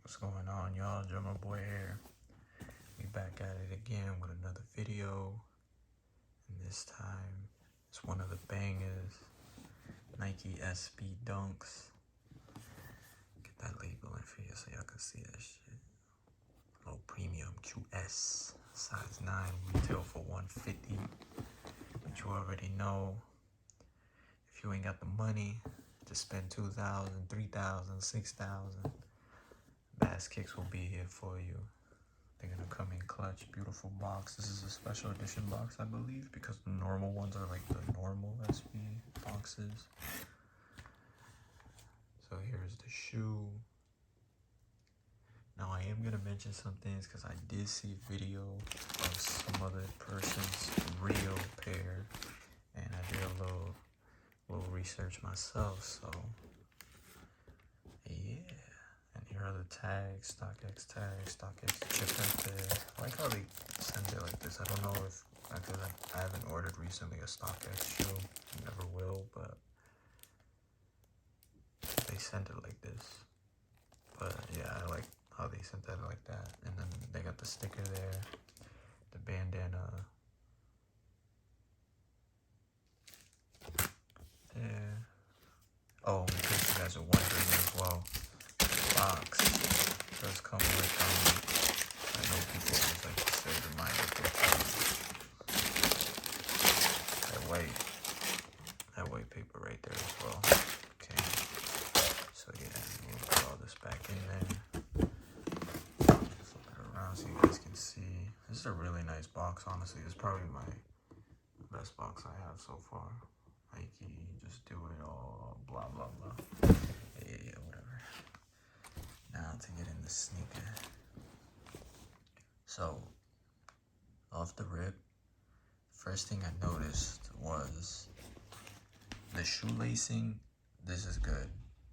What's going on, y'all? Drummer Boy here. We back at it again with another video. And this time, it's one of the bangers. Nike SB Dunks. Get that label in for you so y'all can see that shit. Low premium QS. Size 9. Retail for $150. But you already know, if you ain't got the money to spend $2,000, $3,000, $6,000, Baskicks will be here for you. They're gonna come in clutch, beautiful box. This is a special edition box, I believe, because the normal ones are like the normal SB boxes. So here's the shoe. Now I am gonna mention some things because I did see video of some other person's real pair, and I did a little research myself. So yeah. And here are the tags, StockX tags, StockX chip right there. I like how they send it like this. I don't know if, because I haven't ordered recently a StockX shoe. Never will, but they sent it like this. But yeah, I like how they sent that like that. And then they got the sticker there, the bandana there. Oh, in case you guys are wondering as well, the box does come with, I know people always like to say reminder that white paper right there as well. Okay, so yeah, we'll put all this back in there. Flip it around so you guys can see. This is a really nice box, honestly. It's probably my best box I have so far. Nike, just do it all, blah blah blah. Yeah, whatever. Now to get in the sneaker. So, off the rip, first thing I noticed was the shoelacing. This is good.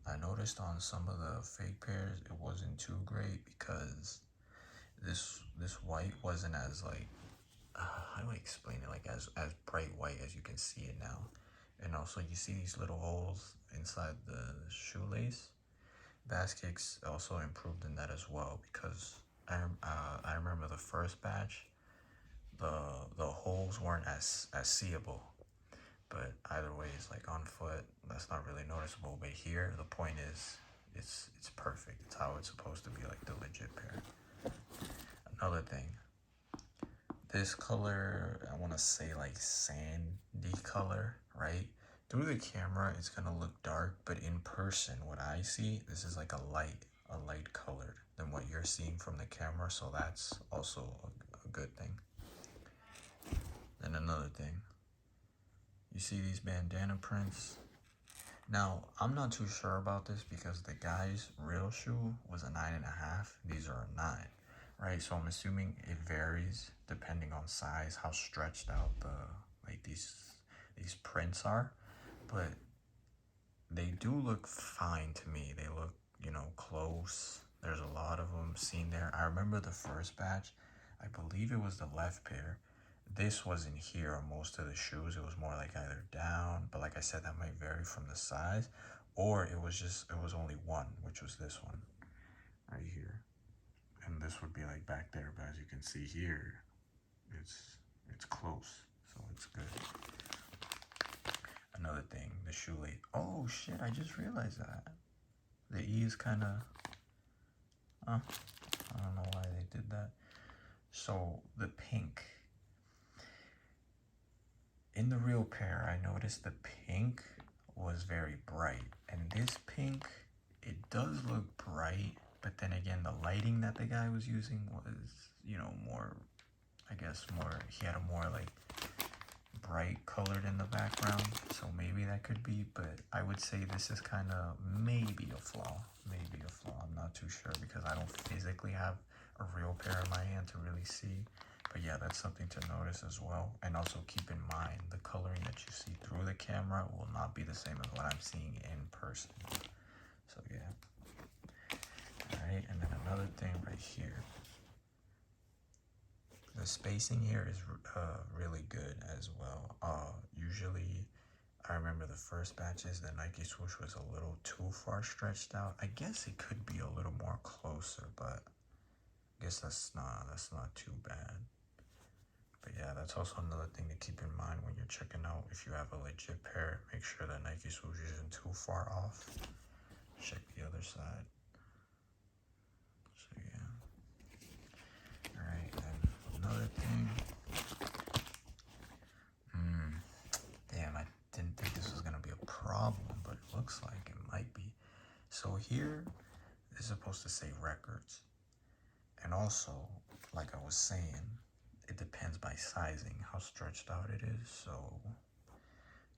I noticed on some of the fake pairs it wasn't too great because this white wasn't as like, how do I explain it, like as bright white as you can see it now. And also you see these little holes inside the shoelace. Baskicks also improved in that as well, because I remember the first batch, the holes weren't as seeable. But either way, it's like on foot, that's not really noticeable. But here, the point is, it's perfect. It's how it's supposed to be, like the legit pair. Another thing, this color, I want to say like sandy color, right? Through the camera, it's gonna look dark, but in person, what I see, this is like a light colored than what you're seeing from the camera. So that's also a good thing. Then another thing, you see these bandana prints. Now, I'm not too sure about this because the guy's real shoe was a 9.5. These are a 9, right? So I'm assuming it varies depending on size, how stretched out these prints are. But they do look fine to me. They look, close. There's a lot of them seen there. I remember the first batch, I believe it was the left pair. This wasn't here on most of the shoes. It was more like either down, but like I said, that might vary from the size, or it was only one, which was this one right here. And this would be like back there, but as you can see here, it's close, so it's good. Another thing, the shoelace. Oh shit, I just realized that. The E is kind of, I don't know why they did that. So the pink. In the real pair, I noticed the pink was very bright. And this pink, it does look bright, but then again, the lighting that the guy was using was, more, I guess he had a more like bright colored in the background. So maybe that could be, but I would say this is kind of maybe a flaw. I'm not too sure because I don't physically have a real pair in my hand to really see. But yeah, that's something to notice as well. And also keep in mind, the coloring that you see through the camera will not be the same as what I'm seeing in person. So yeah. Alright, and then another thing right here. The spacing here is really good as well. Usually I remember the first batches, the Nike swoosh was a little too far stretched out. I guess it could be a little more closer, but I guess that's not too bad. But yeah, that's also another thing to keep in mind when you're checking out. If you have a legit pair, make sure that Nike swoosh isn't too far off. Check the other side. So yeah. Alright, and another thing. Damn, I didn't think this was gonna be a problem, but it looks like it might be. So here is supposed to say records. And also, like I was saying, it depends by sizing, how stretched out it is. So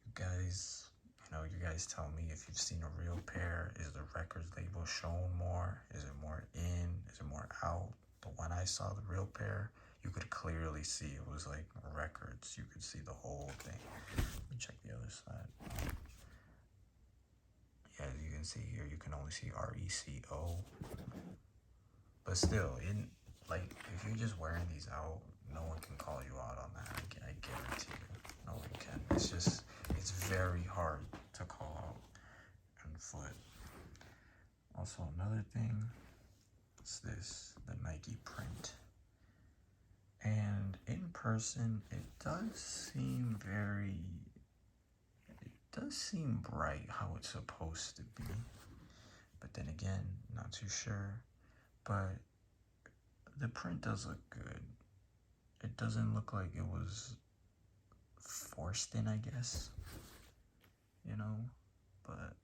you guys tell me if you've seen a real pair. Is the records label shown more? Is it more in? Is it more out? But when I saw the real pair, you could clearly see it was like records. You could see the whole thing. Let me check the other side. Yeah, as you can see here, you can only see RECO. But still, if you're just wearing these out, no one can call you out on that. I guarantee you, no one can. It's very hard to call out on foot. Also, another thing is the Nike print. And in person, it does seem bright how it's supposed to be. But then again, not too sure. But the print does look good. It doesn't look like it was forced in, I guess. But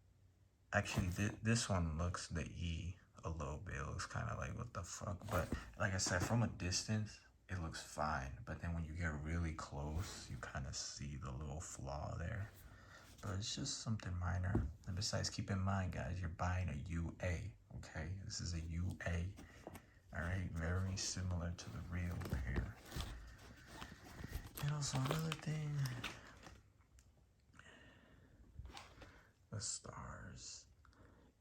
actually, this one looks the E a little bit. It looks kind of like, what the fuck? But like I said, from a distance, it looks fine. But then when you get really close, you kind of see the little flaw there. But it's just something minor. And besides, keep in mind, guys, you're buying a UA, okay? This is a UA. Alright, very similar to the real pair. And also another thing, the stars.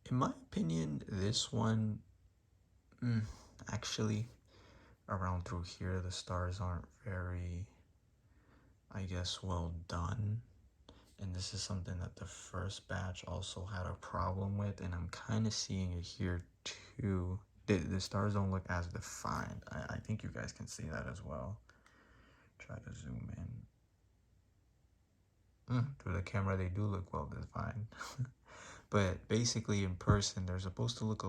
In my opinion, this one, actually, around through here, the stars aren't very, I guess, well done. And this is something that the first batch also had a problem with, and I'm kind of seeing it here too. The stars don't look as defined. I think you guys can see that as well. Try to zoom in. Through the camera, they do look well defined. But basically, in person, they're supposed to look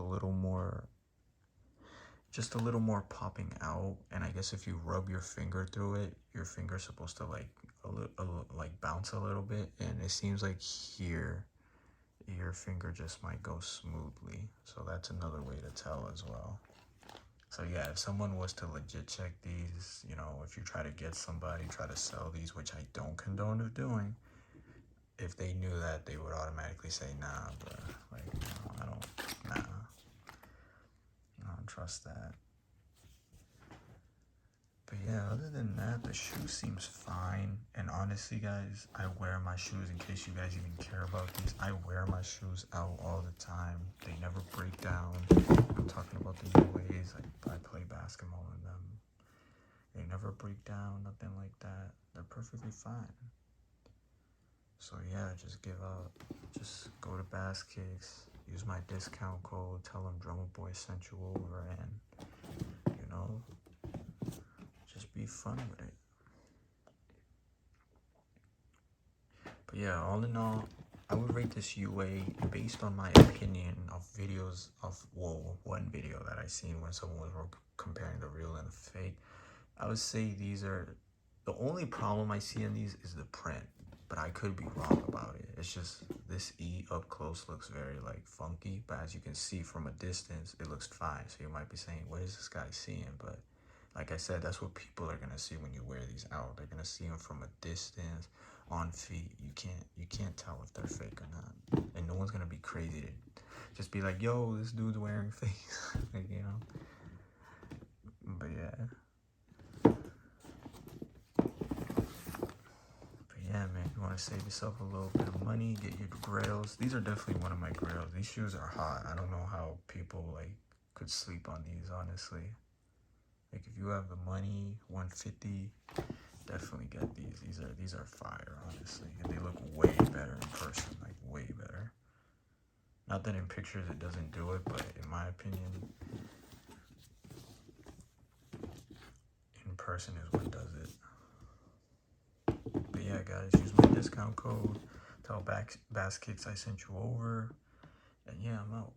just a little more popping out. And I guess if you rub your finger through it, your finger's supposed to like bounce a little bit. And it seems like here, your finger just might go smoothly. So that's another way to tell as well. So yeah, if someone was to legit check these, if you try to get somebody, try to sell these, which I don't condone of doing, if they knew that, they would automatically say, nah, but I don't trust that. But yeah, other than that, the shoe seems fine. And honestly, guys, I wear my shoes, in case you guys even care about these, I wear my shoes out all the time. They never break down. I'm talking about the new ways. I play basketball in them. They never break down, nothing like that. They're perfectly fine. So yeah, just go to Baskicks, use my discount code, tell them Drummer Boy sent you over, and just be fun with it. But yeah, all in all, I would rate this UA based on my opinion of videos one video that I seen when someone was comparing the real and the fake. I would say the only problem I see in these is the print, but I could be wrong about it. It's just this E up close looks very funky, but as you can see from a distance, it looks fine. So you might be saying, what is this guy seeing? But like I said, that's what people are gonna see when you wear these out. They're gonna see them from a distance, on feet. You can't tell if they're fake or not, and no one's gonna be crazy to just be like, yo, this dude's wearing fakes. But yeah. Yeah, man, you want to save yourself a little bit of money, get your grails. These are definitely one of my grails. These shoes are hot. I don't know how people could sleep on these, honestly. If you have the money, $150, Definitely get these. These are fire, honestly, and they look way better in person, like way better. Not that in pictures it doesn't do it, but in my opinion, in person is what does it. But yeah, guys, use my discount code. Tell Baskicks I sent you over, and yeah, I'm out.